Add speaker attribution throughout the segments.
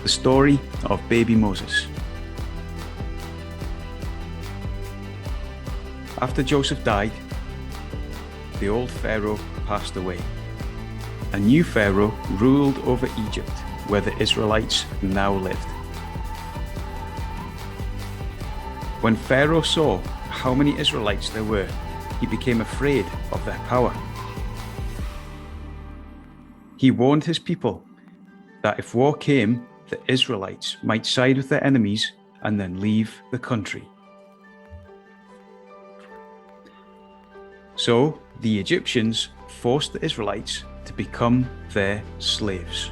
Speaker 1: The story of baby Moses. After Joseph died, the old Pharaoh passed away. A new Pharaoh ruled over Egypt, where the Israelites now lived. When Pharaoh saw how many Israelites there were, he became afraid of their power. He warned his people that if war came, the Israelites might side with their enemies and then leave the country. So the Egyptians forced the Israelites to become their slaves.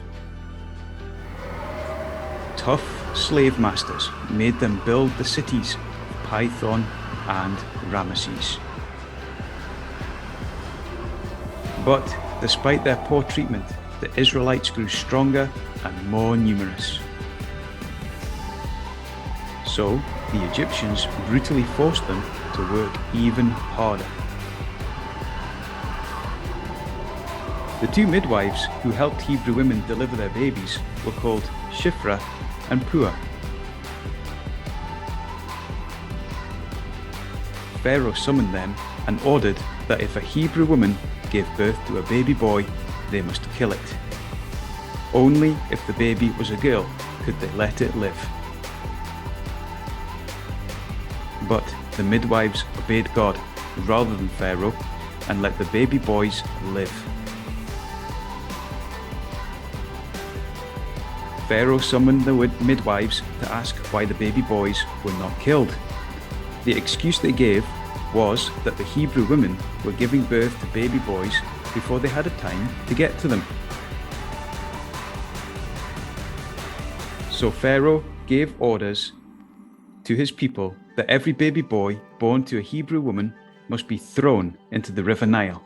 Speaker 1: Tough slave masters made them build the cities of Pithom and Ramesses. But despite their poor treatment, the Israelites grew stronger and more numerous. So the Egyptians brutally forced them to work even harder. The two midwives who helped Hebrew women deliver their babies were called Shiphrah and Puah. Pharaoh summoned them and ordered that if a Hebrew woman gave birth to a baby boy, they must kill it. Only if the baby was a girl could they let it live. But the midwives obeyed God rather than Pharaoh and let the baby boys live. Pharaoh summoned the midwives to ask why the baby boys were not killed. The excuse they gave was that the Hebrew women were giving birth to baby boys before they had a time to get to them. So Pharaoh gave orders to his people that every baby boy born to a Hebrew woman must be thrown into the river Nile.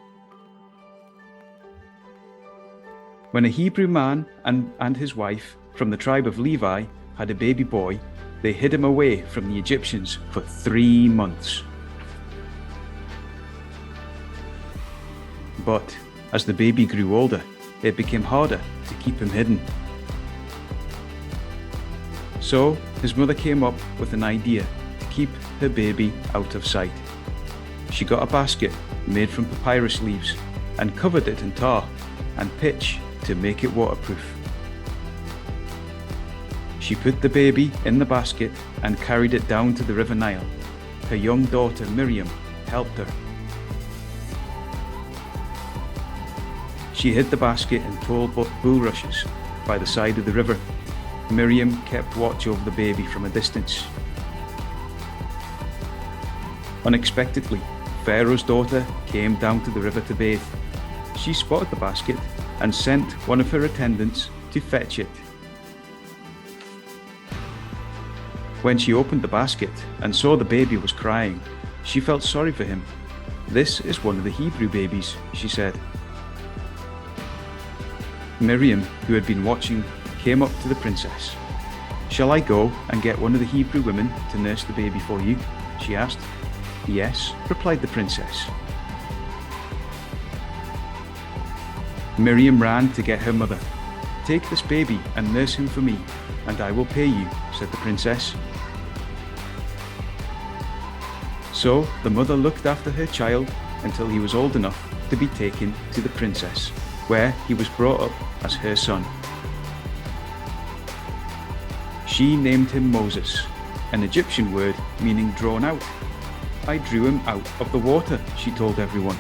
Speaker 1: When a Hebrew man and his wife from the tribe of Levi had a baby boy, they hid him away from the Egyptians for 3 months. But as the baby grew older, it became harder to keep him hidden. So his mother came up with an idea to keep her baby out of sight. She got a basket made from papyrus leaves and covered it in tar and pitch to make it waterproof. She put the baby in the basket and carried it down to the river Nile. Her young daughter Miriam helped her. She hid the basket in tall bulrushes by the side of the river. Miriam kept watch over the baby from a distance. Unexpectedly, Pharaoh's daughter came down to the river to bathe. She spotted the basket and sent one of her attendants to fetch it. When she opened the basket and saw the baby was crying, she felt sorry for him. "This is one of the Hebrew babies," she said. Miriam, who had been watching, came up to the princess. "Shall I go and get one of the Hebrew women to nurse the baby for you?" she asked. "Yes," replied the princess. Miriam ran to get her mother. "Take this baby and nurse him for me, and I will pay you," said the princess. So the mother looked after her child until he was old enough to be taken to the princess, where he was brought up as her son. She named him Moses, an Egyptian word meaning drawn out. "I drew him out of the water," she told everyone.